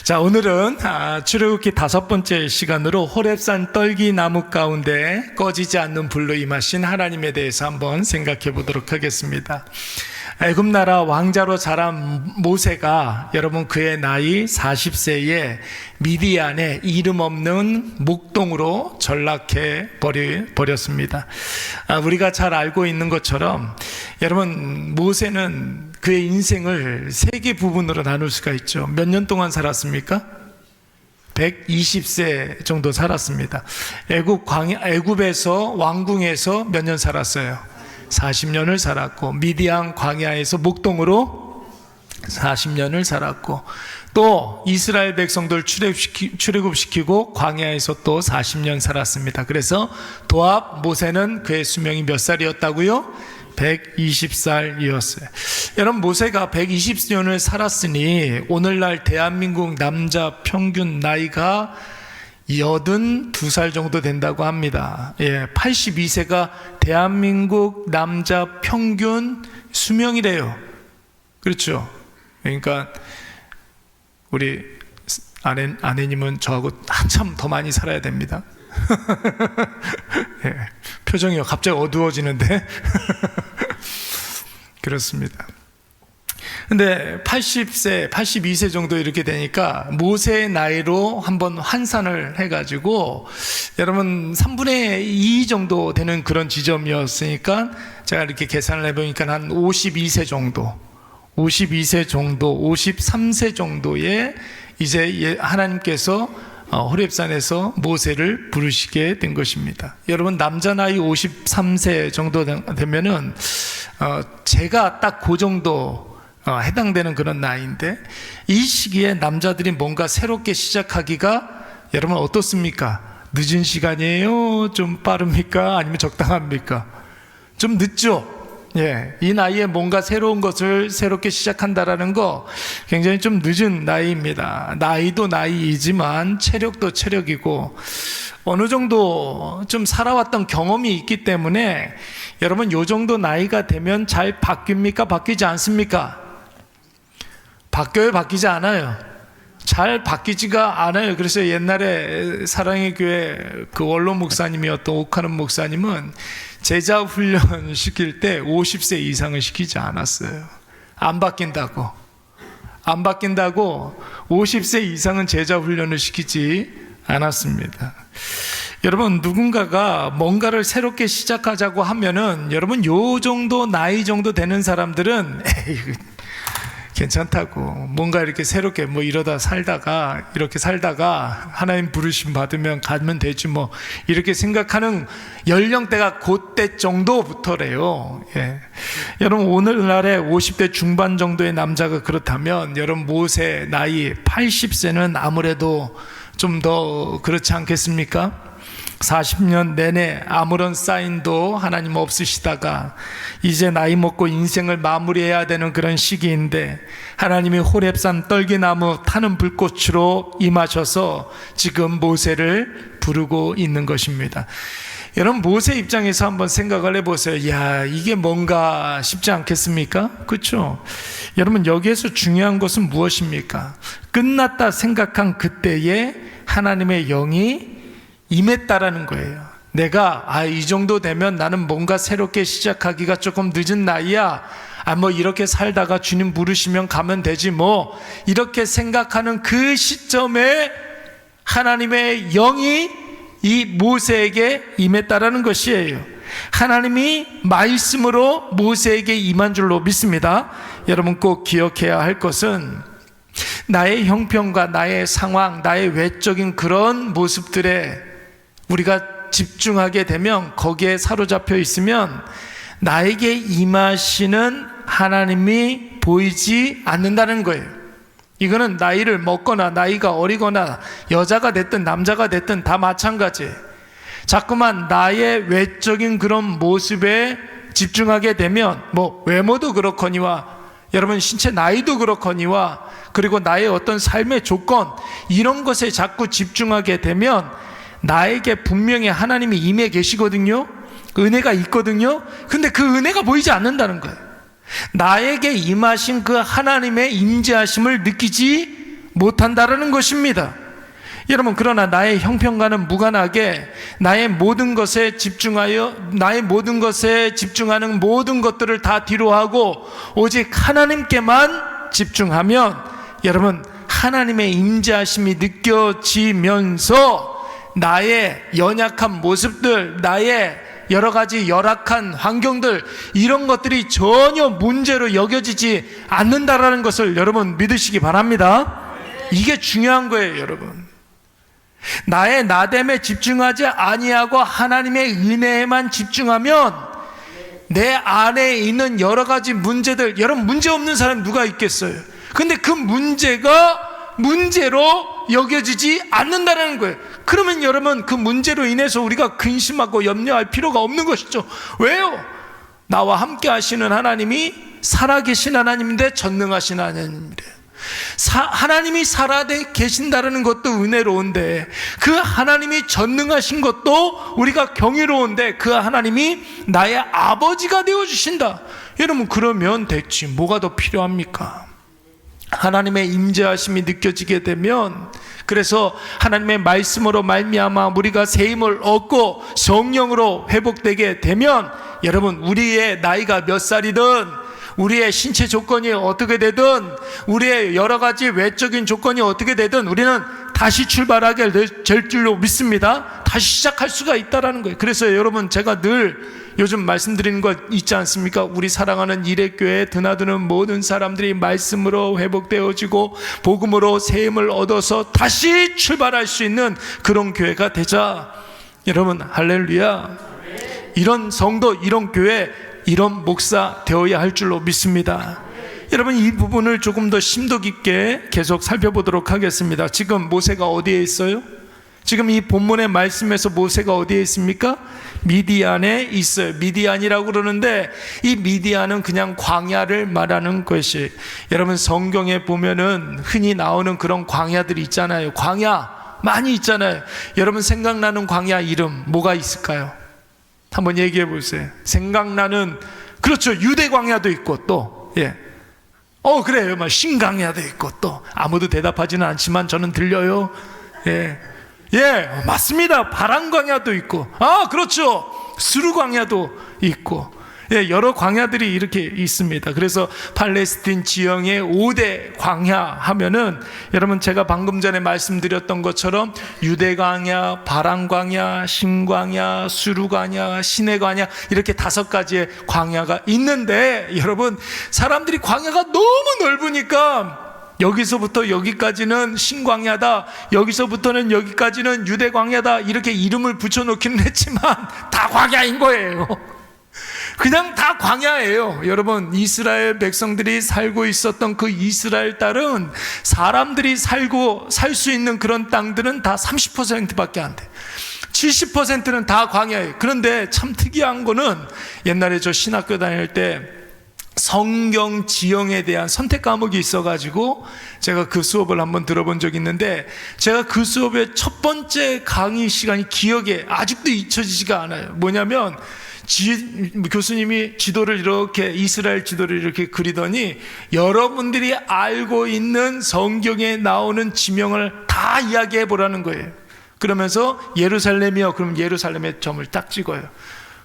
자, 오늘은 출애굽기 5번째 시간으로 호렙산 떨기 나무 가운데 꺼지지 않는 불로 임하신 하나님에 대해서 한번 생각해 보도록 하겠습니다. 애굽 나라 왕자로 자란 모세가 여러분 그의 나이 40세에 미디안에 이름 없는 목동으로 전락해 버렸습니다. 우리가 잘 알고 있는 것처럼 여러분 모세는 그의 인생을 3개 부분으로 나눌 수가 있죠. 몇 년 동안 살았습니까? 120세 정도 살았습니다. 애굽에서 왕궁에서 몇 년 살았어요? 40년을 살았고, 미디안 광야에서 목동으로 40년을 살았고, 또 이스라엘 백성들 출애굽시키고 광야에서 또 40년 살았습니다. 그래서 도합 모세는 그의 수명이 몇 살이었다고요? 120살이었어요. 여러분 모세가 120년을 살았으니 오늘날 대한민국 남자 평균 나이가 82살 정도 된다고 합니다. 82세가 대한민국 남자 평균 수명이래요. 그렇죠? 그러니까 우리 아내님은 저하고 한참 더 많이 살아야 됩니다. 표정이 갑자기 어두워지는데 그렇습니다. 근데 80세, 82세 정도 이렇게 되니까 모세의 나이로 한번 환산을 해가지고 여러분 3분의 2 정도 되는 그런 지점이었으니까 제가 이렇게 계산을 해보니까 한 52세 정도, 53세 정도에 이제 하나님께서 호렙산에서 모세를 부르시게 된 것입니다. 여러분 남자 나이 53세 정도 되면은 제가 딱 그 정도 해당되는 그런 나이인데, 이 시기에 남자들이 뭔가 새롭게 시작하기가 여러분 어떻습니까? 늦은 시간이에요? 좀 빠릅니까? 아니면 적당합니까? 좀 늦죠? 이 나이에 뭔가 새로운 것을 새롭게 시작한다라는 거 굉장히 좀 늦은 나이입니다. 나이도 나이이지만 체력도 체력이고 어느 정도 좀 살아왔던 경험이 있기 때문에 여러분 요 정도 나이가 되면 잘 바뀝니까? 바뀌지 않습니까? 바뀌어요? 바뀌지 않아요? 잘 바뀌지가 않아요. 그래서 옛날에 사랑의 교회 그 원로 목사님이었던 오카는 목사님은 제자 훈련 시킬 때 50세 이상을 시키지 않았어요. 안 바뀐다고 50세 이상은 제자 훈련을 시키지 않았습니다. 여러분 누군가가 뭔가를 새롭게 시작하자고 하면은 여러분 요 정도 나이 정도 되는 사람들은 괜찮다고, 뭔가 이렇게 새롭게 이렇게 살다가 하나님 부르심 받으면 가면 되지 이렇게 생각하는 연령대가 그때 정도부터래요. 여러분 오늘날에 50대 중반 정도의 남자가 그렇다면 여러분 모세 나이 80세는 아무래도 좀 더 그렇지 않겠습니까? 40년 내내 아무런 사인도 하나님 없으시다가 이제 나이 먹고 인생을 마무리해야 되는 그런 시기인데 하나님이 호렙산 떨기나무 타는 불꽃으로 임하셔서 지금 모세를 부르고 있는 것입니다. 여러분 모세 입장에서 한번 생각을 해보세요. 이게 뭔가 쉽지 않겠습니까? 그렇죠? 여러분 여기에서 중요한 것은 무엇입니까? 끝났다 생각한 그때에 하나님의 영이 임했다라는 거예요. 내가 이 정도 되면 나는 뭔가 새롭게 시작하기가 조금 늦은 나이야. 이렇게 살다가 주님 부르시면 가면 되지 이렇게 생각하는 그 시점에 하나님의 영이 이 모세에게 임했다라는 것이에요. 하나님이 말씀으로 모세에게 임한 줄로 믿습니다. 여러분 꼭 기억해야 할 것은 나의 형편과 나의 상황, 나의 외적인 그런 모습들에 우리가 집중하게 되면, 거기에 사로잡혀 있으면 나에게 임하시는 하나님이 보이지 않는다는 거예요. 이거는 나이를 먹거나 나이가 어리거나 여자가 됐든 남자가 됐든 다 마찬가지예요. 자꾸만 나의 외적인 그런 모습에 집중하게 되면 외모도 그렇거니와 여러분 신체 나이도 그렇거니와 그리고 나의 어떤 삶의 조건 이런 것에 자꾸 집중하게 되면 나에게 분명히 하나님이 임해 계시거든요. 은혜가 있거든요. 근데 그 은혜가 보이지 않는다는 거예요. 나에게 임하신 그 하나님의 임재하심을 느끼지 못한다라는 것입니다. 여러분, 그러나 나의 형편과는 무관하게 나의 모든 것에 집중하는 모든 것들을 다 뒤로하고 오직 하나님께만 집중하면 여러분, 하나님의 임재하심이 느껴지면서 나의 연약한 모습들, 나의 여러 가지 열악한 환경들, 이런 것들이 전혀 문제로 여겨지지 않는다라는 것을 여러분 믿으시기 바랍니다. 이게 중요한 거예요, 여러분. 나의 나됨에 집중하지 아니하고 하나님의 은혜에만 집중하면 내 안에 있는 여러 가지 문제들, 여러분 문제 없는 사람 누가 있겠어요? 근데 그 문제가 문제로 여겨지지 않는다는 거예요. 그러면 여러분, 그 문제로 인해서 우리가 근심하고 염려할 필요가 없는 것이죠. 왜요? 나와 함께 하시는 하나님이 살아계신 하나님인데 전능하신 하나님이래요. 하나님이 살아계신다는 것도 은혜로운데, 그 하나님이 전능하신 것도 우리가 경이로운데, 그 하나님이 나의 아버지가 되어주신다. 여러분, 그러면 됐지 뭐가 더 필요합니까? 하나님의 임재하심이 느껴지게 되면, 그래서 하나님의 말씀으로 말미암아 우리가 새 힘을 얻고 성령으로 회복되게 되면, 여러분, 우리의 나이가 몇 살이든, 우리의 신체 조건이 어떻게 되든, 우리의 여러 가지 외적인 조건이 어떻게 되든 우리는 다시 출발하게 될 줄로 믿습니다. 다시 시작할 수가 있다는 거예요. 그래서 여러분, 제가 늘 요즘 말씀드리는 거 있지 않습니까? 우리 사랑하는 이레교회에 드나드는 모든 사람들이 말씀으로 회복되어지고 복음으로 새 힘을 얻어서 다시 출발할 수 있는 그런 교회가 되자. 여러분, 할렐루야. 이런 성도, 이런 교회, 이런 목사 되어야 할 줄로 믿습니다. 여러분, 이 부분을 조금 더 심도 깊게 계속 살펴보도록 하겠습니다. 지금 모세가 어디에 있어요? 지금 이 본문의 말씀에서 모세가 어디에 있습니까? 미디안에 있어요. 미디안이라고 그러는데, 이 미디안은 그냥 광야를 말하는 것이, 여러분 성경에 보면은 흔히 나오는 그런 광야들이 있잖아요. 광야 많이 있잖아요. 여러분 생각나는 광야 이름 뭐가 있을까요? 한번 얘기해 보세요. 생각나는, 그렇죠, 유대 광야도 있고 또 그래요, 막 신광야도 있고, 또 아무도 대답하지는 않지만 저는 들려요. 맞습니다. 바람 광야도 있고, 그렇죠, 수르 광야도 있고, 여러 광야들이 이렇게 있습니다. 그래서 팔레스틴 지형의 5대 광야 하면은, 여러분 제가 방금 전에 말씀드렸던 것처럼 유대 광야, 바람 광야, 신광야, 수르 광야, 시내 광야, 이렇게 5가지의 광야가 있는데, 여러분 사람들이 광야가 너무 넓으니까 여기서부터 여기까지는 신광야다, 여기서부터는 여기까지는 유대 광야다, 이렇게 이름을 붙여놓기는 했지만 다 광야인 거예요. 그냥 다 광야예요. 여러분, 이스라엘 백성들이 살고 있었던 그 이스라엘 땅은, 사람들이 살 수 있는 그런 땅들은 다 30%밖에 안 돼. 70%는 다 광야예요. 그런데 참 특이한 거는, 옛날에 저 신학교 다닐 때 성경 지형에 대한 선택 과목이 있어가지고 제가 그 수업을 한번 들어본 적이 있는데, 제가 그 수업의 첫 번째 강의 시간이 기억에 아직도 잊혀지지가 않아요. 뭐냐면, 교수님이 지도를 이렇게, 이스라엘 지도를 이렇게 그리더니 여러분들이 알고 있는 성경에 나오는 지명을 다 이야기해 보라는 거예요. 그러면서 예루살렘이요, 그럼 예루살렘에 점을 딱 찍어요.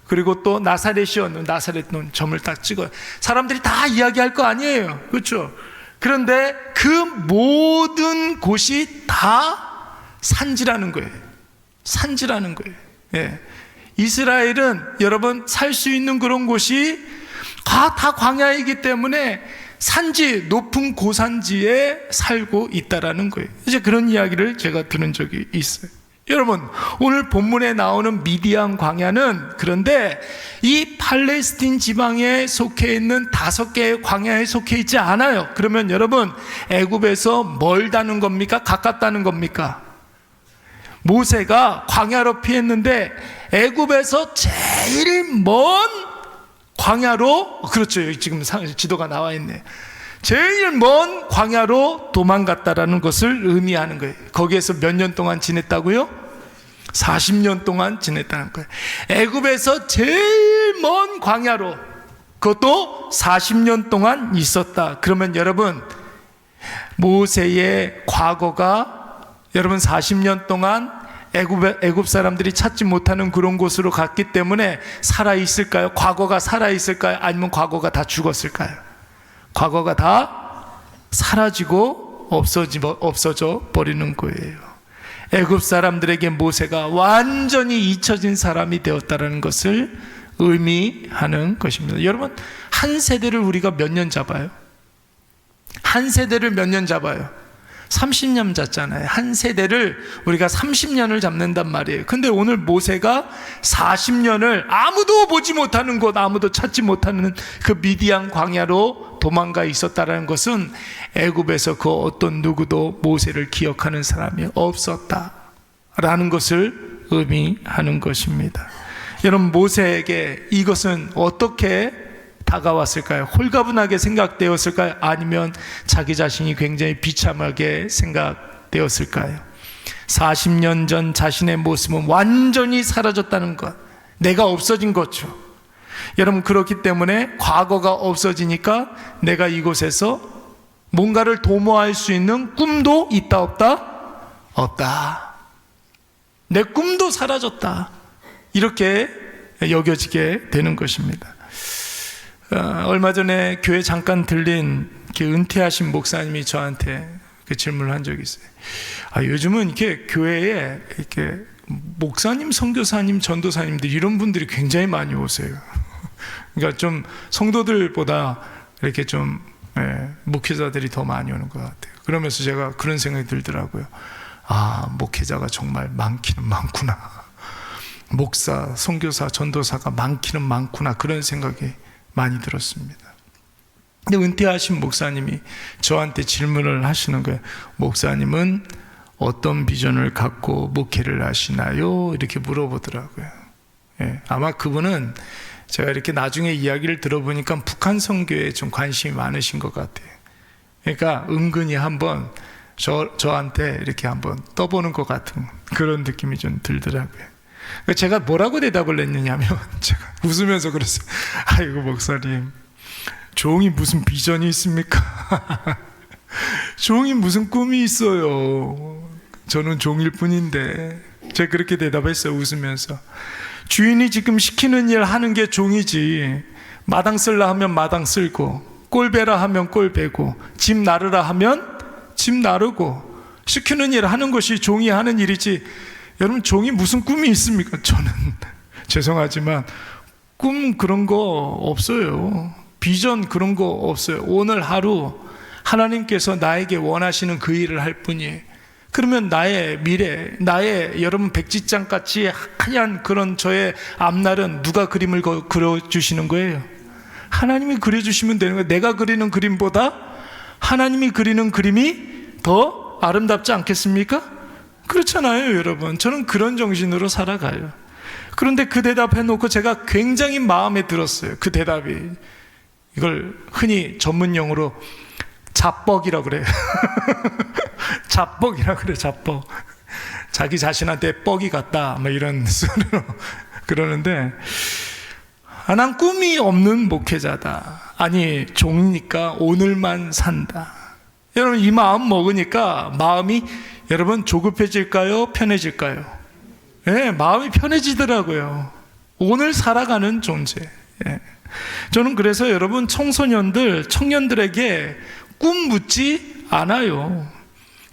그리고 또 나사렛이요, 나사렛은 점을 딱 찍어요. 사람들이 다 이야기할 거 아니에요, 그렇죠? 그런데 그 모든 곳이 다 산지라는 거예요. 산지라는 거예요. 이스라엘은 여러분 살 수 있는 그런 곳이 다 광야이기 때문에 산지, 높은 고산지에 살고 있다라는 거예요. 이제 그런 이야기를 제가 들은 적이 있어요. 여러분, 오늘 본문에 나오는 미디안 광야는, 그런데 이 팔레스틴 지방에 속해 있는 5개의 광야에 속해 있지 않아요. 그러면 여러분, 애굽에서 멀다는 겁니까? 가깝다는 겁니까? 모세가 광야로 피했는데 애굽에서 제일 먼 광야로, 그렇죠, 지금 지도가 나와 있네, 제일 먼 광야로 도망갔다라는 것을 의미하는 거예요. 거기에서 몇 년 동안 지냈다고요? 40년 동안 지냈다는 거예요. 애굽에서 제일 먼 광야로, 그것도 40년 동안 있었다. 그러면 여러분, 모세의 과거가 여러분 40년 동안 애굽 사람들이 찾지 못하는 그런 곳으로 갔기 때문에 살아있을까요? 과거가 살아있을까요? 아니면 과거가 다 죽었을까요? 과거가 다 사라지고 없어져 버리는 거예요. 애굽 사람들에게 모세가 완전히 잊혀진 사람이 되었다는 것을 의미하는 것입니다. 여러분, 한 세대를 우리가 몇 년 잡아요? 한 세대를 몇 년 잡아요? 30년 잡잖아요. 한 세대를 우리가 30년을 잡는단 말이에요. 근데 오늘 모세가 40년을 아무도 보지 못하는 곳, 아무도 찾지 못하는 그 미디안 광야로 도망가 있었다는 것은 애굽에서 그 어떤 누구도 모세를 기억하는 사람이 없었다라는 것을 의미하는 것입니다. 여러분, 모세에게 이것은 어떻게 다가왔을까요? 홀가분하게 생각되었을까요? 아니면 자기 자신이 굉장히 비참하게 생각되었을까요? 40년 전 자신의 모습은 완전히 사라졌다는 것, 내가 없어진 거죠. 여러분, 그렇기 때문에 과거가 없어지니까 내가 이곳에서 뭔가를 도모할 수 있는 꿈도 있다 없다? 없다. 내 꿈도 사라졌다. 이렇게 여겨지게 되는 것입니다. 얼마 전에 교회 잠깐 들린 은퇴하신 목사님이 저한테 그 질문을 한 적이 있어요. 요즘은 이렇게 교회에 이렇게 목사님, 선교사님, 전도사님들 이런 분들이 굉장히 많이 오세요. 그러니까 좀 성도들보다 이렇게 좀 목회자들이 더 많이 오는 것 같아요. 그러면서 제가 그런 생각이 들더라고요. 목회자가 정말 많기는 많구나. 목사, 선교사, 전도사가 많기는 많구나. 그런 생각이 많이 들었습니다. 근데 은퇴하신 목사님이 저한테 질문을 하시는 거예요. 목사님은 어떤 비전을 갖고 목회를 하시나요? 이렇게 물어보더라고요. 아마 그분은 제가 이렇게 나중에 이야기를 들어보니까 북한 선교에 좀 관심이 많으신 것 같아요. 그러니까 은근히 한번 저한테 이렇게 한번 떠보는 것 같은 그런 느낌이 좀 들더라고요. 제가 뭐라고 대답을 했느냐면, 제가 웃으면서 그랬어요. 아이고 목사님, 종이 무슨 비전이 있습니까? 종이 무슨 꿈이 있어요. 저는 종일 뿐인데. 제가 그렇게 대답했어요, 웃으면서. 주인이 지금 시키는 일 하는 게 종이지. 마당 쓸라 하면 마당 쓸고, 꼴 베라 하면 꼴 베고, 집 나르라 하면 집 나르고, 시키는 일 하는 것이 종이 하는 일이지. 여러분, 종이 무슨 꿈이 있습니까? 저는 죄송하지만 꿈 그런 거 없어요. 비전 그런 거 없어요. 오늘 하루 하나님께서 나에게 원하시는 그 일을 할 뿐이에요. 그러면 나의 미래, 나의 여러분 백지장같이 하얀 그런 저의 앞날은 누가 그림을 그려주시는 거예요? 하나님이 그려주시면 되는 거예요. 내가 그리는 그림보다 하나님이 그리는 그림이 더 아름답지 않겠습니까? 그렇잖아요, 여러분. 저는 그런 정신으로 살아가요. 그런데 그 대답해놓고 제가 굉장히 마음에 들었어요. 그 대답이. 이걸 흔히 전문용어로 자뻑이라고 그래요. 자뻑이라고 그래요, 자뻑. 자기 자신한테 뻑이 같다, 뭐 이런 소리로 그러는데, 난 꿈이 없는 목회자다. 아니, 종이니까 오늘만 산다. 여러분, 이 마음 먹으니까 마음이 여러분 조급해질까요? 편해질까요? 마음이 편해지더라고요. 오늘 살아가는 존재. 저는 그래서 여러분 청소년들, 청년들에게 꿈 묻지 않아요.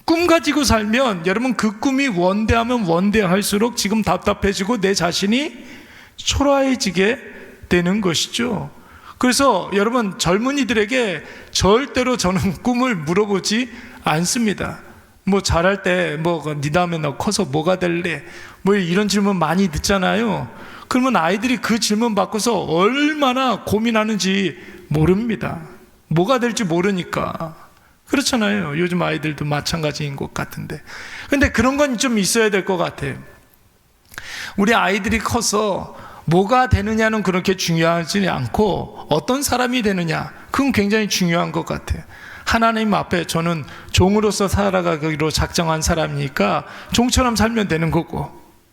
꿈 가지고 살면 여러분 그 꿈이 원대하면 원대할수록 지금 답답해지고 내 자신이 초라해지게 되는 것이죠. 그래서 여러분 젊은이들에게 절대로 저는 꿈을 물어보지 않습니다. 뭐 잘할 때 네 다음에 너 커서 뭐가 될래? 뭐 이런 질문 많이 듣잖아요. 그러면 아이들이 그 질문 받고서 얼마나 고민하는지 모릅니다. 뭐가 될지 모르니까. 그렇잖아요. 요즘 아이들도 마찬가지인 것 같은데. 근데 그런 건 좀 있어야 될 것 같아요. 우리 아이들이 커서 뭐가 되느냐는 그렇게 중요하지 않고 어떤 사람이 되느냐, 그건 굉장히 중요한 것 같아요. 하나님 앞에 저는 종으로서 살아가기로 작정한 사람이니까 종처럼 살면 되는 거고,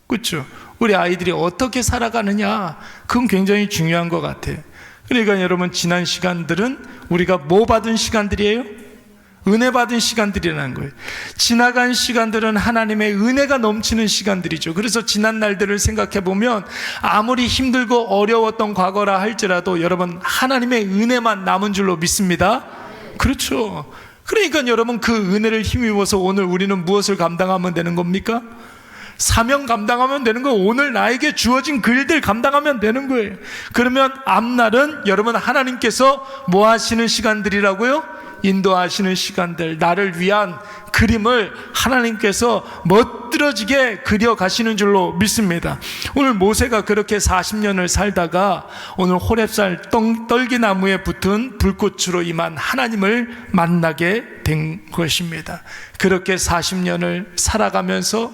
그렇죠? 우리 아이들이 어떻게 살아가느냐, 그건 굉장히 중요한 것 같아요. 그러니까 여러분, 지난 시간들은 우리가 뭐 받은 시간들이에요? 은혜 받은 시간들이라는 거예요. 지나간 시간들은 하나님의 은혜가 넘치는 시간들이죠. 그래서 지난 날들을 생각해 보면 아무리 힘들고 어려웠던 과거라 할지라도 여러분 하나님의 은혜만 남은 줄로 믿습니다. 그렇죠. 그러니까 여러분 그 은혜를 힘입어서 오늘 우리는 무엇을 감당하면 되는 겁니까? 사명 감당하면 되는 거예요. 오늘 나에게 주어진 그 일들 감당하면 되는 거예요. 그러면 앞날은 여러분 하나님께서 뭐 하시는 시간들이라고요? 인도하시는 시간들, 나를 위한 그림을 하나님께서 멋들어지게 그려가시는 줄로 믿습니다. 오늘 모세가 그렇게 40년을 살다가 오늘 호렙산 떨기나무에 붙은 불꽃으로 임한 하나님을 만나게 된 것입니다. 그렇게 40년을 살아가면서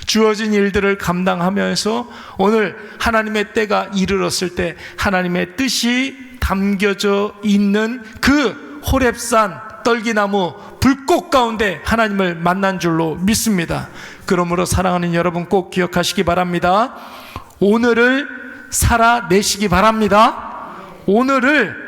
주어진 일들을 감당하면서 오늘 하나님의 때가 이르렀을 때 하나님의 뜻이 담겨져 있는 그 호렙산 떨기나무 불꽃 가운데 하나님을 만난 줄로 믿습니다. 그러므로 사랑하는 여러분 꼭 기억하시기 바랍니다. 오늘을 살아내시기 바랍니다. 오늘을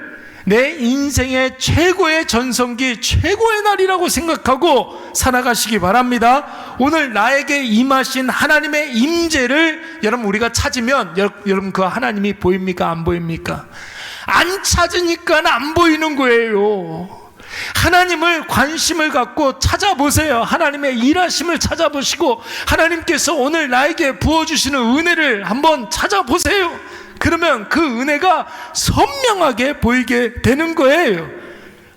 내 인생의 최고의 전성기, 최고의 날이라고 생각하고 살아가시기 바랍니다. 오늘 나에게 임하신 하나님의 임재를 여러분 우리가 찾으면 여러분 그 하나님이 보입니까? 안 보입니까? 안 찾으니까 안 보이는 거예요. 하나님을 관심을 갖고 찾아보세요. 하나님의 일하심을 찾아보시고 하나님께서 오늘 나에게 부어주시는 은혜를 한번 찾아보세요. 그러면 그 은혜가 선명하게 보이게 되는 거예요.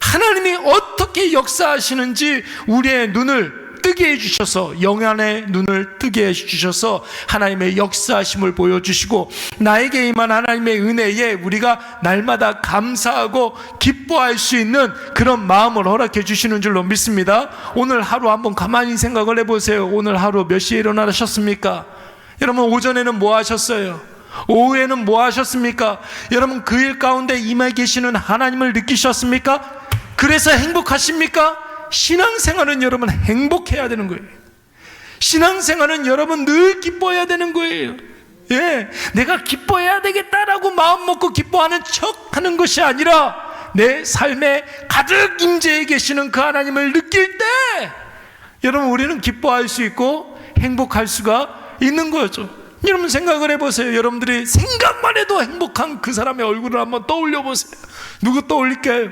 하나님이 어떻게 역사하시는지 우리의 눈을 뜨게 해주셔서, 영안의 눈을 뜨게 해주셔서 하나님의 역사하심을 보여주시고 나에게 임한 하나님의 은혜에 우리가 날마다 감사하고 기뻐할 수 있는 그런 마음을 허락해 주시는 줄로 믿습니다. 오늘 하루 한번 가만히 생각을 해보세요. 오늘 하루 몇 시에 일어나셨습니까? 여러분 오전에는 뭐 하셨어요? 오후에는 뭐 하셨습니까? 여러분 그 일 가운데 임해 계시는 하나님을 느끼셨습니까? 그래서 행복하십니까? 신앙생활은 여러분 행복해야 되는 거예요. 신앙생활은 여러분 늘 기뻐해야 되는 거예요. 예, 내가 기뻐해야 되겠다라고 마음 먹고 기뻐하는 척 하는 것이 아니라 내 삶에 가득 임재해 계시는 그 하나님을 느낄 때 여러분 우리는 기뻐할 수 있고 행복할 수가 있는 거죠. 여러분 생각을 해보세요. 여러분들이 생각만 해도 행복한 그 사람의 얼굴을 한번 떠올려 보세요. 누구 떠올릴까요?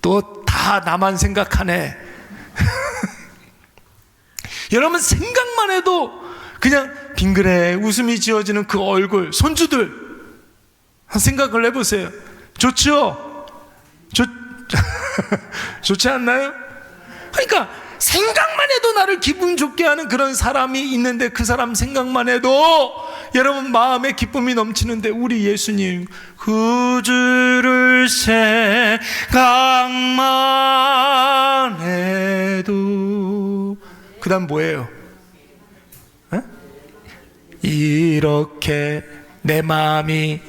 또 다 나만 생각하네. 여러분 생각만 해도 그냥 빙그레 웃음이 지어지는 그 얼굴, 손주들 생각을 해보세요. 좋죠? 좋지 않나요? 그러니까 생각만 해도 나를 기분 좋게 하는 그런 사람이 있는데 그 사람 생각만 해도 여러분 마음에 기쁨이 넘치는데 우리 예수님 그 주를 생각만 해도 그 다음 뭐예요? 이렇게 내 마음이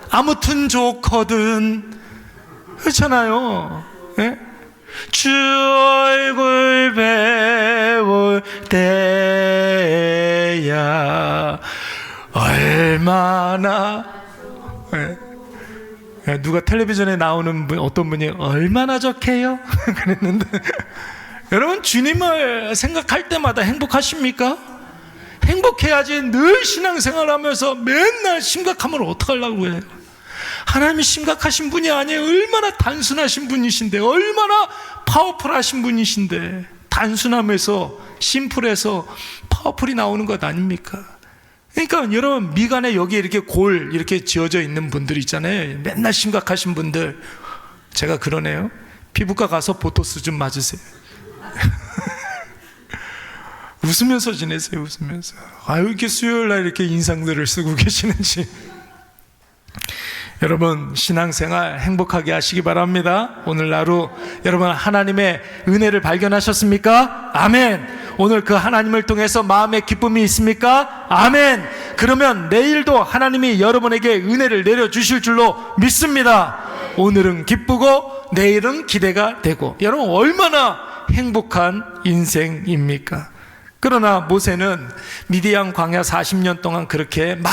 아무튼 좋거든 그렇잖아요. 예? 주 얼굴 배울 때야 얼마나 누가 텔레비전에 나오는 분, 어떤 분이 얼마나 좋게요? 그랬는데 여러분 주님을 생각할 때마다 행복하십니까? 행복해야지. 늘 신앙생활하면서 맨날 심각하면 어떡하려고 해요? 하나님이 심각하신 분이 아니에요. 얼마나 단순하신 분이신데, 얼마나 파워풀하신 분이신데, 단순함에서 심플해서 파워풀이 나오는 것 아닙니까? 그러니까 여러분 미간에 여기 이렇게 골 이렇게 지어져 있는 분들 있잖아요. 맨날 심각하신 분들, 제가 그러네요. 피부과 가서 보토스 좀 맞으세요. 웃으면서 지내세요. 웃으면서. 아유 이렇게 수요일날 이렇게 인상들을 쓰고 계시는지. 여러분 신앙생활 행복하게 하시기 바랍니다. 오늘 하루 여러분 하나님의 은혜를 발견하셨습니까? 아멘. 오늘 그 하나님을 통해서 마음의 기쁨이 있습니까? 아멘. 그러면 내일도 하나님이 여러분에게 은혜를 내려주실 줄로 믿습니다. 오늘은 기쁘고 내일은 기대가 되고, 여러분 얼마나 행복한 인생입니까? 그러나 모세는 미디안 광야 40년 동안 그렇게 막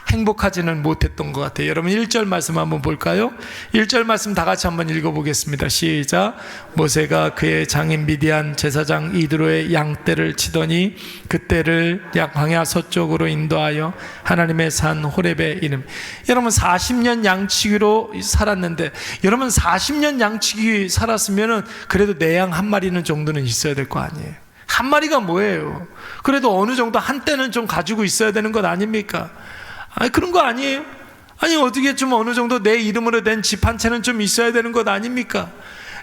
행복하지는 못했던 것 같아요. 여러분 1절 말씀 한번 볼까요? 1절 말씀 다 같이 한번 읽어보겠습니다. 시작. 모세가 그의 장인 미디안 제사장 이드로의 양떼를 치더니 그떼를 광야 서쪽으로 인도하여 하나님의 산 호렙에 이름. 여러분 40년 양치기로 살았는데, 여러분 40년 양치기 살았으면 그래도 내 양 한 마리는 정도는 있어야 될 거 아니에요. 한 마리가 뭐예요? 그래도 어느 정도 한때는 좀 가지고 있어야 되는 것 아닙니까? 아니, 그런 거 아니에요? 아니, 어떻게 좀 어느 정도 내 이름으로 된 집 한 채는 좀 있어야 되는 것 아닙니까?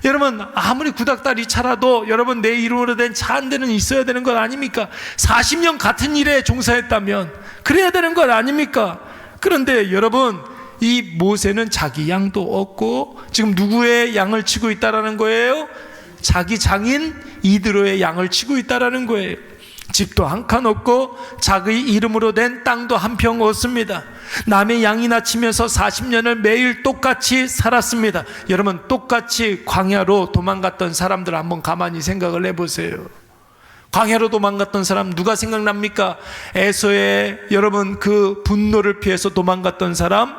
여러분, 아무리 구닥다리 차라도 여러분 내 이름으로 된 차 한 대는 있어야 되는 것 아닙니까? 40년 같은 일에 종사했다면 그래야 되는 것 아닙니까? 그런데 여러분, 이 모세는 자기 양도 없고 지금 누구의 양을 치고 있다라는 거예요? 자기 장인 이드로의 양을 치고 있다라는 거예요. 집도 한 칸 없고 자기 이름으로 된 땅도 한 평 없습니다. 남의 양이나 치면서 40년을 매일 똑같이 살았습니다. 여러분, 똑같이 광야로 도망갔던 사람들 한번 가만히 생각을 해보세요. 광야로 도망갔던 사람 누가 생각납니까? 에서의 여러분 그 분노를 피해서 도망갔던 사람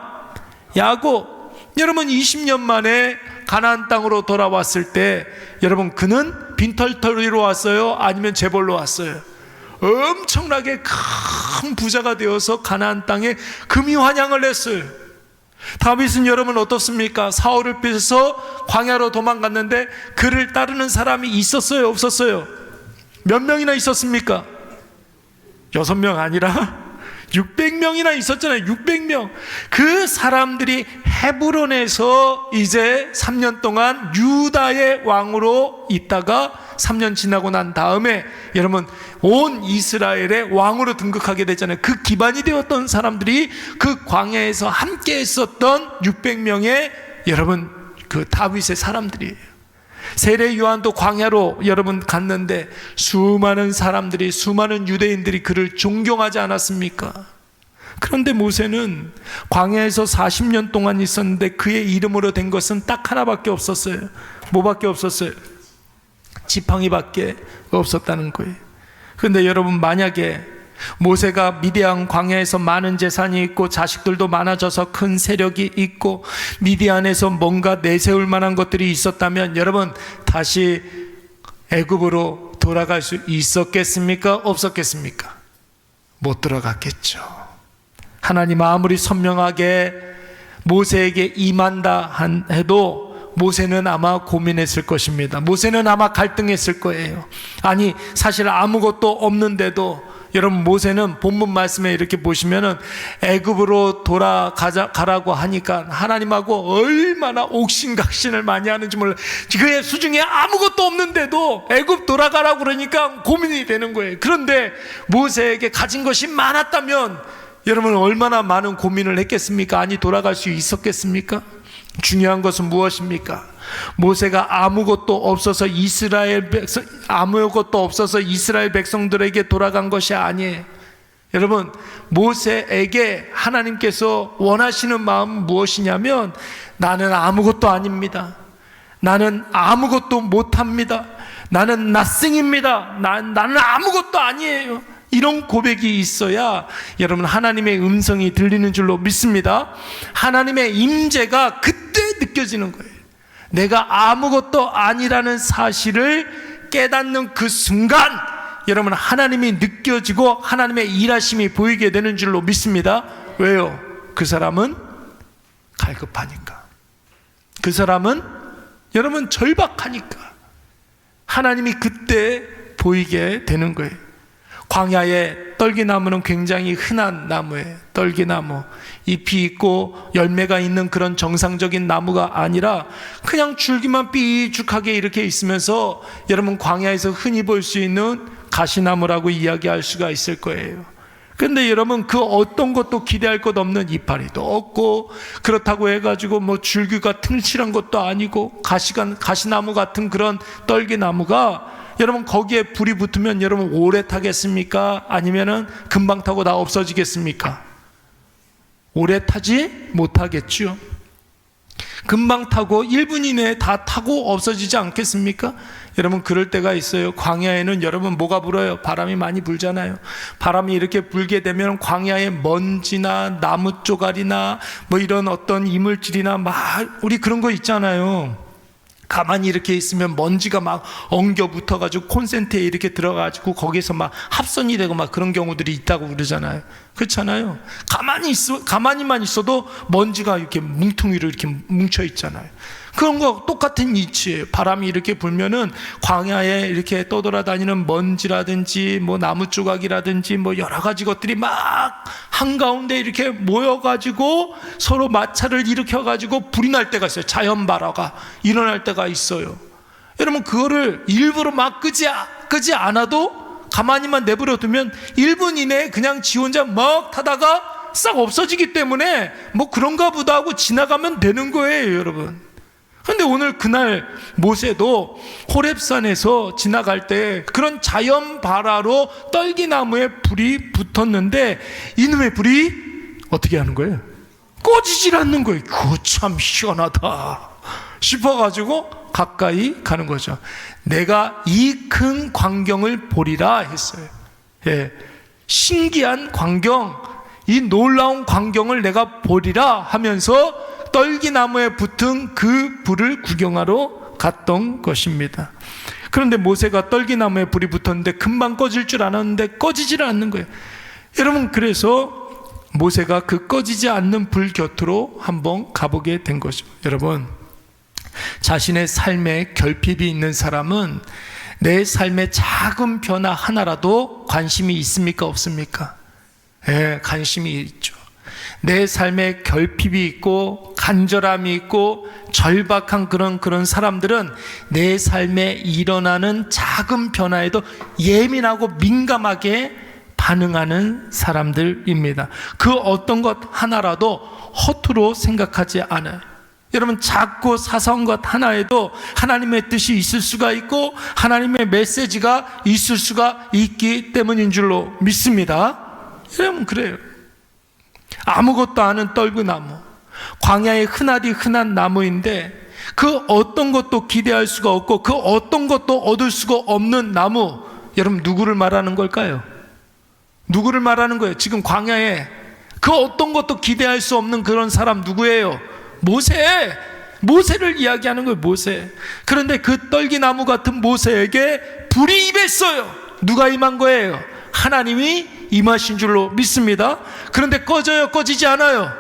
야곱. 여러분 20년 만에 가나안 땅으로 돌아왔을 때 여러분 그는 빈털터리로 왔어요? 아니면 재벌로 왔어요? 엄청나게 큰 부자가 되어서 가나안 땅에 금이환양을 했어요. 다윗은 여러분 어떻습니까? 사울을 피해서 광야로 도망갔는데 그를 따르는 사람이 있었어요? 없었어요? 몇 명이나 있었습니까? 6명 아니라 600명이나 있었잖아요. 600명. 그 사람들이 헤브론에서 이제 3년 동안 유다의 왕으로 있다가 3년 지나고 난 다음에 여러분 온 이스라엘의 왕으로 등극하게 되잖아요. 그 기반이 되었던 사람들이 그 광야에서 함께 있었던 600명의 여러분 그 다윗의 사람들이에요. 세례 요한도 광야로 여러분 갔는데 수많은 사람들이, 수많은 유대인들이 그를 존경하지 않았습니까? 그런데 모세는 광야에서 40년 동안 있었는데 그의 이름으로 된 것은 딱 하나밖에 없었어요. 뭐밖에 없었어요? 지팡이밖에 없었다는 거예요. 그런데 여러분 만약에 모세가 미디안 광야에서 많은 재산이 있고 자식들도 많아져서 큰 세력이 있고 미디안에서 뭔가 내세울 만한 것들이 있었다면 여러분 다시 애굽으로 돌아갈 수 있었겠습니까? 없었겠습니까? 못 들어갔겠죠. 하나님 아무리 선명하게 모세에게 임한다 해도 모세는 아마 고민했을 것입니다. 모세는 아마 갈등했을 거예요. 아니 사실 아무것도 없는데도 여러분 모세는 본문 말씀에 이렇게 보시면은 애굽으로 돌아가라고 하니까 하나님하고 얼마나 옥신각신을 많이 하는지 몰라요. 그의 수중에 아무것도 없는데도 애굽 돌아가라고 그러니까 고민이 되는 거예요. 그런데 모세에게 가진 것이 많았다면 여러분 얼마나 많은 고민을 했겠습니까? 아니 돌아갈 수 있었겠습니까? 중요한 것은 무엇입니까? 모세가 아무것도 없어서 이스라엘 백성들에게 돌아간 것이 아니에요. 여러분 모세에게 하나님께서 원하시는 마음은 무엇이냐면 나는 아무것도 아닙니다. 나는 아무것도 못합니다. 나는 nothing입니다. 나는 아무것도 아니에요. 이런 고백이 있어야 여러분 하나님의 음성이 들리는 줄로 믿습니다. 하나님의 임재가 그때 느껴지는 거예요. 내가 아무것도 아니라는 사실을 깨닫는 그 순간 여러분 하나님이 느껴지고 하나님의 일하심이 보이게 되는 줄로 믿습니다. 왜요? 그 사람은 갈급하니까. 그 사람은 여러분 절박하니까 하나님이 그때 보이게 되는 거예요. 광야의 떨기나무는 굉장히 흔한 나무예요. 떨기나무, 잎이 있고 열매가 있는 그런 정상적인 나무가 아니라 그냥 줄기만 삐죽하게 이렇게 있으면서 여러분 광야에서 흔히 볼 수 있는 가시나무라고 이야기할 수가 있을 거예요. 그런데 여러분 그 어떤 것도 기대할 것 없는 이파리도 없고 그렇다고 해가지고 뭐 줄기가 튼실한 것도 아니고 가시나무 같은 그런 떨기나무가 여러분 거기에 불이 붙으면 여러분 오래 타겠습니까? 아니면은 금방 타고 다 없어지겠습니까? 오래 타지 못하겠죠. 금방 타고 1분 이내에 다 타고 없어지지 않겠습니까? 여러분, 그럴 때가 있어요. 광야에는 여러분 뭐가 불어요? 바람이 많이 불잖아요. 바람이 이렇게 불게 되면 광야에 먼지나 나무 쪼가리나 뭐 이런 어떤 이물질이나 막 우리 그런 거 있잖아요. 가만히 이렇게 있으면 먼지가 막 엉겨 붙어가지고 콘센트에 이렇게 들어가지고 거기서 막 합선이 되고 막 그런 경우들이 있다고 그러잖아요. 그렇잖아요. 가만히만 있어도 먼지가 이렇게 뭉텅이로 이렇게 뭉쳐 있잖아요. 그런 거 똑같은 이치예요. 바람이 이렇게 불면은 광야에 이렇게 떠돌아다니는 먼지라든지 뭐 나무 조각이라든지 뭐 여러 가지 것들이 막 한가운데 이렇게 모여가지고 서로 마찰을 일으켜가지고 불이 날 때가 있어요. 자연 발화가 일어날 때가 있어요. 여러분, 그거를 일부러 막 끄지 않아도 가만히만 내버려 두면 1분 이내에 그냥 지 혼자 막 타다가 싹 없어지기 때문에 뭐 그런가 보다 하고 지나가면 되는 거예요, 여러분. 그런데 오늘 그날 모세도 호렙산에서 지나갈 때 그런 자연 발화로 떨기나무에 불이 붙었는데 이놈의 불이 어떻게 하는 거예요? 꺼지질 않는 거예요. 그거 참 희한하다 싶어가지고 가까이 가는 거죠. 내가 이 큰 광경을 보리라 했어요. 예, 신기한 광경, 이 놀라운 광경을 내가 보리라 하면서 떨기나무에 붙은 그 불을 구경하러 갔던 것입니다. 그런데 모세가 떨기나무에 불이 붙었는데 금방 꺼질 줄 알았는데 꺼지질 않는 거예요. 여러분, 그래서 모세가 그 꺼지지 않는 불 곁으로 한번 가보게 된 거죠. 여러분, 자신의 삶에 결핍이 있는 사람은 내 삶의 작은 변화 하나라도 관심이 있습니까? 없습니까? 예, 관심이 있죠. 내 삶에 결핍이 있고 간절함이 있고 절박한 그런 사람들은 내 삶에 일어나는 작은 변화에도 예민하고 민감하게 반응하는 사람들입니다. 그 어떤 것 하나라도 허투루 생각하지 않아요. 여러분, 작고 사소한 것 하나에도 하나님의 뜻이 있을 수가 있고 하나님의 메시지가 있을 수가 있기 때문인 줄로 믿습니다. 여러분, 그래요. 아무것도 아닌 떨기나무, 광야에 흔하디 흔한 나무인데 그 어떤 것도 기대할 수가 없고 그 어떤 것도 얻을 수가 없는 나무, 여러분 누구를 말하는 걸까요? 누구를 말하는 거예요? 지금 광야에 그 어떤 것도 기대할 수 없는 그런 사람 누구예요? 모세를 이야기하는 거예요. 모세. 그런데 그 떨기나무 같은 모세에게 불이 임했어요. 누가 임한 거예요? 하나님이 임하신 줄로 믿습니다. 그런데 꺼져요? 꺼지지 않아요?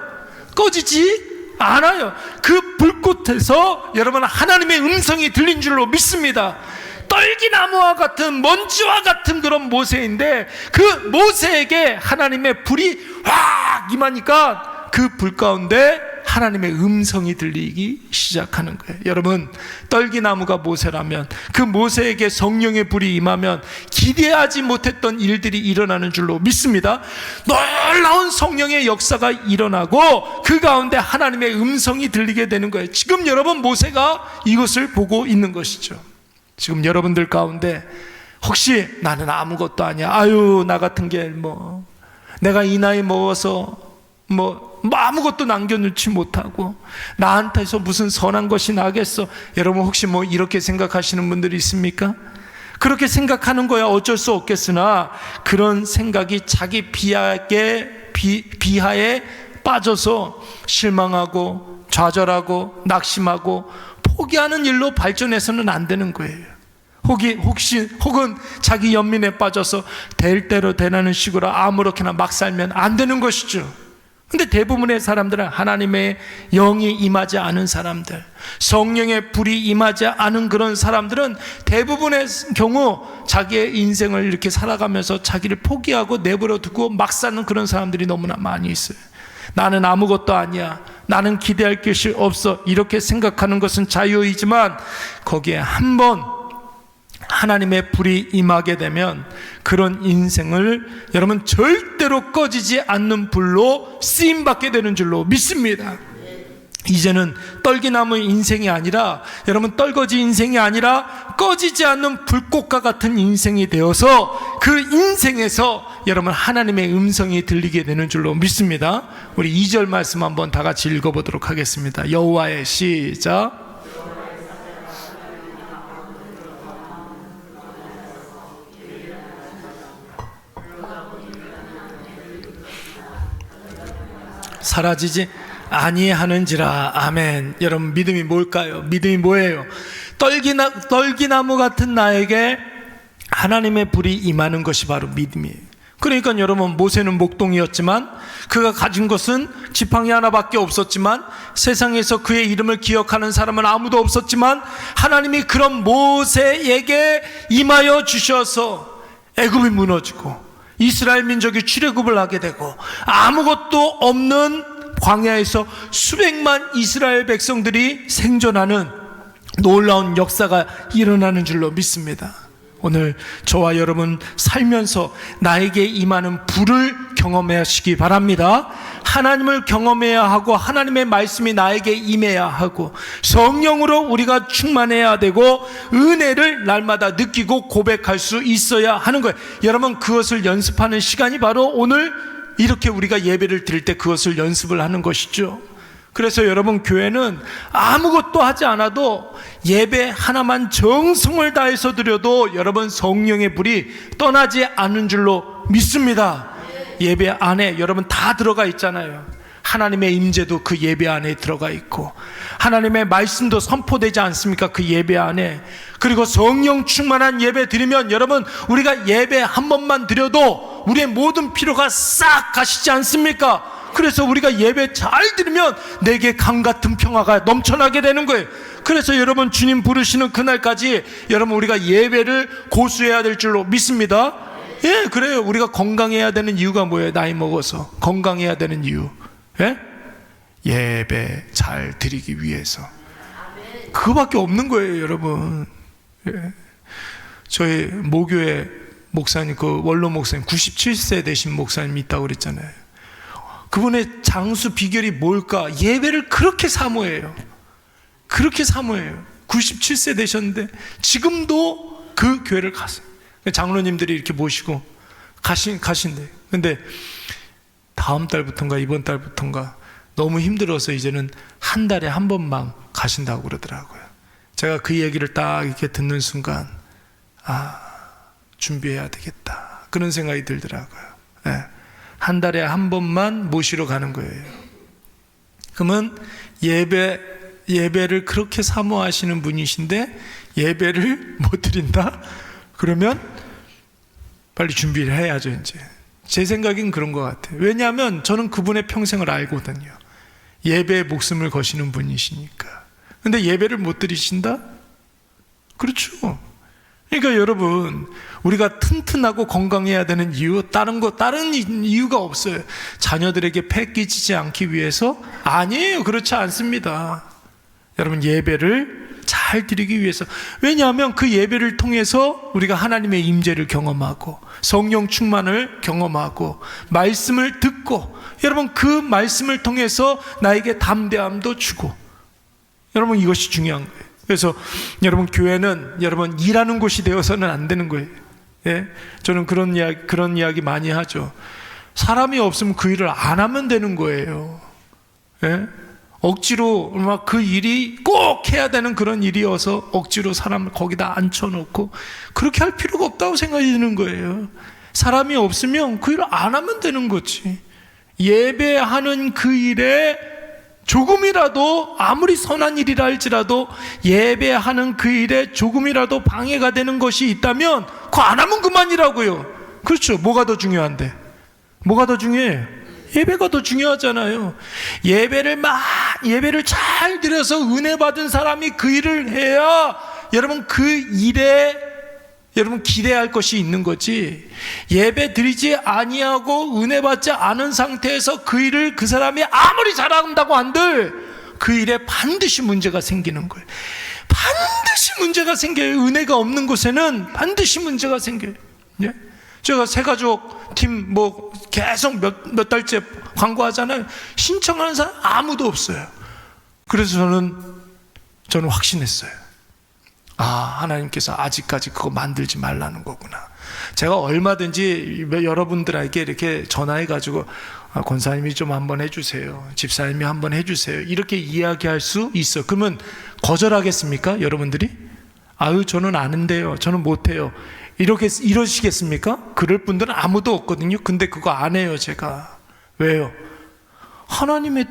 꺼지지 않아요. 그 불꽃에서 여러분 하나님의 음성이 들린 줄로 믿습니다. 떨기나무와 같은 먼지와 같은 그런 모세인데 그 모세에게 하나님의 불이 확 임하니까 그 불 가운데 하나님의 음성이 들리기 시작하는 거예요. 여러분, 떨기나무가 모세라면 그 모세에게 성령의 불이 임하면 기대하지 못했던 일들이 일어나는 줄로 믿습니다. 놀라운 성령의 역사가 일어나고 그 가운데 하나님의 음성이 들리게 되는 거예요. 지금 여러분, 모세가 이것을 보고 있는 것이죠. 지금 여러분들 가운데 혹시 나는 아무것도 아니야, 아유 나 같은 게 뭐 내가 이 나이 먹어서 뭐 아무것도 남겨놓지 못하고 나한테서 무슨 선한 것이 나겠어, 여러분 혹시 뭐 이렇게 생각하시는 분들이 있습니까? 그렇게 생각하는 거야 어쩔 수 없겠으나 그런 생각이 자기 비하에 빠져서 실망하고 좌절하고 낙심하고 포기하는 일로 발전해서는 안 되는 거예요. 혹은 자기 연민에 빠져서 될 대로 되라는 식으로 아무렇게나 막 살면 안 되는 것이죠. 근데 대부분의 사람들은 하나님의 영이 임하지 않은 사람들, 성령의 불이 임하지 않은 그런 사람들은 대부분의 경우 자기의 인생을 이렇게 살아가면서 자기를 포기하고 내버려 두고 막 사는 그런 사람들이 너무나 많이 있어요. 나는 아무것도 아니야, 나는 기대할 것이 없어, 이렇게 생각하는 것은 자유이지만 거기에 한번 하나님의 불이 임하게 되면 그런 인생을 여러분 절대로 꺼지지 않는 불로 쓰임받게 되는 줄로 믿습니다. 이제는 떨기나무 인생이 아니라, 여러분 떨거지 인생이 아니라 꺼지지 않는 불꽃과 같은 인생이 되어서 그 인생에서 여러분 하나님의 음성이 들리게 되는 줄로 믿습니다. 우리 2절 말씀 한번 다 같이 읽어보도록 하겠습니다. 여호와의, 시작. 사라지지 아니하는지라. 아멘. 여러분 믿음이 뭘까요? 믿음이 뭐예요? 떨기나무 같은 나에게 하나님의 불이 임하는 것이 바로 믿음이에요. 그러니까 여러분, 모세는 목동이었지만 그가 가진 것은 지팡이 하나밖에 없었지만, 세상에서 그의 이름을 기억하는 사람은 아무도 없었지만, 하나님이 그런 모세에게 임하여 주셔서 애굽이 무너지고 이스라엘 민족이 출애굽을 하게 되고, 아무것도 없는 광야에서 수백만 이스라엘 백성들이 생존하는 놀라운 역사가 일어나는 줄로 믿습니다. 오늘 저와 여러분 살면서 나에게 임하는 불을 경험하시기 바랍니다. 하나님을 경험해야 하고, 하나님의 말씀이 나에게 임해야 하고, 성령으로 우리가 충만해야 되고, 은혜를 날마다 느끼고 고백할 수 있어야 하는 거예요. 여러분, 그것을 연습하는 시간이 바로 오늘 이렇게 우리가 예배를 드릴 때 그것을 연습을 하는 것이죠. 그래서 여러분, 교회는 아무것도 하지 않아도 예배 하나만 정성을 다해서 드려도 여러분 성령의 불이 떠나지 않는 줄로 믿습니다. 예배 안에 여러분 다 들어가 있잖아요. 하나님의 임재도 그 예배 안에 들어가 있고, 하나님의 말씀도 선포되지 않습니까? 그 예배 안에. 그리고 성령 충만한 예배 드리면 여러분, 우리가 예배 한 번만 드려도 우리의 모든 피로가 싹 가시지 않습니까? 그래서 우리가 예배 잘 드리면 내게 강 같은 평화가 넘쳐나게 되는 거예요. 그래서 여러분, 주님 부르시는 그날까지 여러분 우리가 예배를 고수해야 될 줄로 믿습니다. 예, 그래요. 우리가 건강해야 되는 이유가 뭐예요? 나이 먹어서 건강해야 되는 이유, 예? 예배 잘 드리기 위해서. 그거밖에 없는 거예요, 여러분. 예. 저희 모교회 목사님, 그 원로 목사님 97세 되신 목사님이 있다고 그랬잖아요. 그분의 장수 비결이 뭘까? 예배를 그렇게 사모해요. 그렇게 사모해요. 97세 되셨는데 지금도 그 교회를 갔어요. 장로님들이 이렇게 모시고 가신대. 근데 다음 달부터인가 이번 달부터인가 너무 힘들어서 이제는 한 달에 한 번만 가신다고 그러더라고요. 제가 그 얘기를 딱 이렇게 듣는 순간, 아, 준비해야 되겠다, 그런 생각이 들더라고요. 네. 한 달에 한 번만 모시러 가는 거예요. 그러면 예배를 그렇게 사모하시는 분이신데 예배를 못 드린다? 그러면 빨리 준비를 해야죠. 이제 제 생각엔 그런 것 같아요. 왜냐하면 저는 그분의 평생을 알거든요. 예배에 목숨을 거시는 분이시니까. 근데 예배를 못 드리신다? 그렇죠. 그러니까 여러분, 우리가 튼튼하고 건강해야 되는 이유, 다른 이유가 없어요. 자녀들에게 폐 끼치지 않기 위해서? 아니에요. 그렇지 않습니다. 여러분, 예배를 잘 드리기 위해서. 왜냐하면 그 예배를 통해서 우리가 하나님의 임재를 경험하고, 성령 충만을 경험하고, 말씀을 듣고, 여러분 그 말씀을 통해서 나에게 담대함도 주고, 여러분 이것이 중요한 거예요. 그래서 여러분, 교회는 여러분 일하는 곳이 되어서는 안 되는 거예요. 예? 저는 그런 이야기 많이 하죠. 사람이 없으면 그 일을 안 하면 되는 거예요. 예? 억지로 막 그 일이 꼭 해야 되는 그런 일이어서 억지로 사람을 거기다 앉혀놓고 그렇게 할 필요가 없다고 생각이 드는 거예요. 사람이 없으면 그 일을 안 하면 되는 거지. 예배하는 그 일에 조금이라도, 아무리 선한 일이라 할지라도 예배하는 그 일에 조금이라도 방해가 되는 것이 있다면 그거 안 하면 그만이라고요. 그렇죠. 뭐가 더 중요한데? 뭐가 더 중요해? 예배가 더 중요하잖아요. 예배를 잘 드려서 은혜 받은 사람이 그 일을 해야 여러분 그 일에 여러분 기대할 것이 있는 거지. 예배 드리지 아니하고 은혜 받지 않은 상태에서 그 일을 그 사람이 아무리 잘한다고 한들 그 일에 반드시 문제가 생기는 거예요. 반드시 문제가 생겨요. 은혜가 없는 곳에는 반드시 문제가 생겨요. 예? 제가 새가족 팀 계속 몇 달째 광고하잖아요. 신청하는 사람 아무도 없어요. 그래서 저는 확신했어요. 아, 하나님께서 아직까지 그거 만들지 말라는 거구나. 제가 얼마든지 여러분들에게 이렇게 전화해가지고 권사님이 좀 한번 해주세요, 집사님이 한번 해주세요, 이렇게 이야기할 수 있어. 그러면 거절하겠습니까? 여러분들이? 아유, 저는 아는데요, 저는 못해요, 이렇게 이러시겠습니까? 그럴 분들은 아무도 없거든요. 근데 그거 안 해요, 제가. 왜요? 하나님의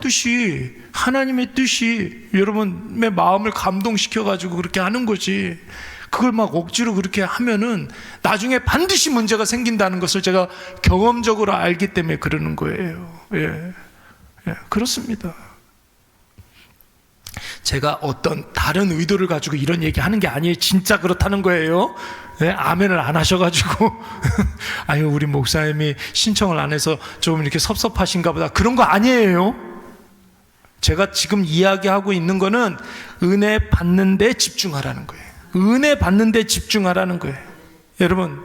뜻이 여러분의 마음을 감동시켜가지고 그렇게 하는 거지. 그걸 막 억지로 그렇게 하면은 나중에 반드시 문제가 생긴다는 것을 제가 경험적으로 알기 때문에 그러는 거예요. 예, 그렇습니다. 제가 어떤 다른 의도를 가지고 이런 얘기 하는 게 아니에요. 진짜 그렇다는 거예요. 네, 아멘을 안 하셔가지고 아유, 우리 목사님이 신청을 안 해서 좀 이렇게 섭섭하신가 보다, 그런 거 아니에요. 제가 지금 이야기하고 있는 거는 은혜 받는 데 집중하라는 거예요. 은혜 받는 데 집중하라는 거예요. 여러분,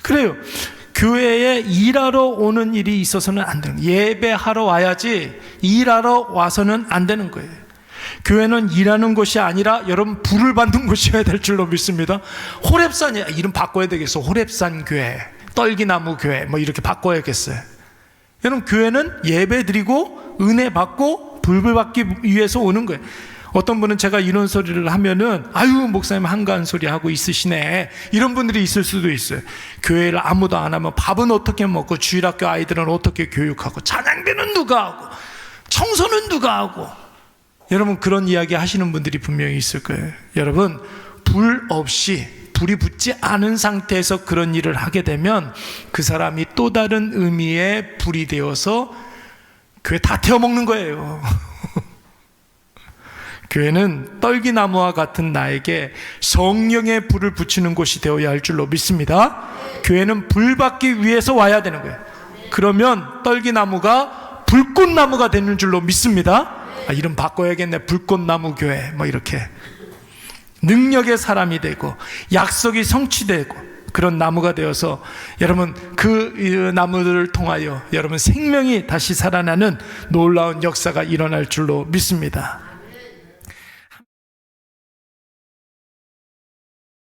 그래요. 교회에 일하러 오는 일이 있어서는 안 되는 거예요. 예배하러 와야지 일하러 와서는 안 되는 거예요. 교회는 일하는 곳이 아니라 여러분 불을 받는 곳이어야 될 줄로 믿습니다. 호렙산, 이름 바꿔야 되겠어. 호렙산 교회, 떨기나무 교회, 뭐 이렇게 바꿔야겠어요. 여러분, 교회는 예배 드리고 은혜 받고 불 받기 위해서 오는 거예요. 어떤 분은 제가 이런 소리를 하면은 아유, 목사님 한가한 소리 하고 있으시네, 이런 분들이 있을 수도 있어요. 교회를 아무도 안 하면 밥은 어떻게 먹고, 주일학교 아이들은 어떻게 교육하고, 찬양대는 누가 하고, 청소는 누가 하고. 여러분, 그런 이야기 하시는 분들이 분명히 있을 거예요. 여러분, 불 없이, 불이 붙지 않은 상태에서 그런 일을 하게 되면 그 사람이 또 다른 의미의 불이 되어서 교회 다 태워먹는 거예요. 교회는 떨기나무와 같은 나에게 성령의 불을 붙이는 곳이 되어야 할 줄로 믿습니다. 교회는 불 받기 위해서 와야 되는 거예요. 그러면 떨기나무가 불꽃나무가 되는 줄로 믿습니다. 이름 바꿔야겠네. 불꽃나무 교회, 뭐 이렇게 능력의 사람이 되고 약속이 성취되고 그런 나무가 되어서 여러분, 그 나무들을 통하여 여러분 생명이 다시 살아나는 놀라운 역사가 일어날 줄로 믿습니다.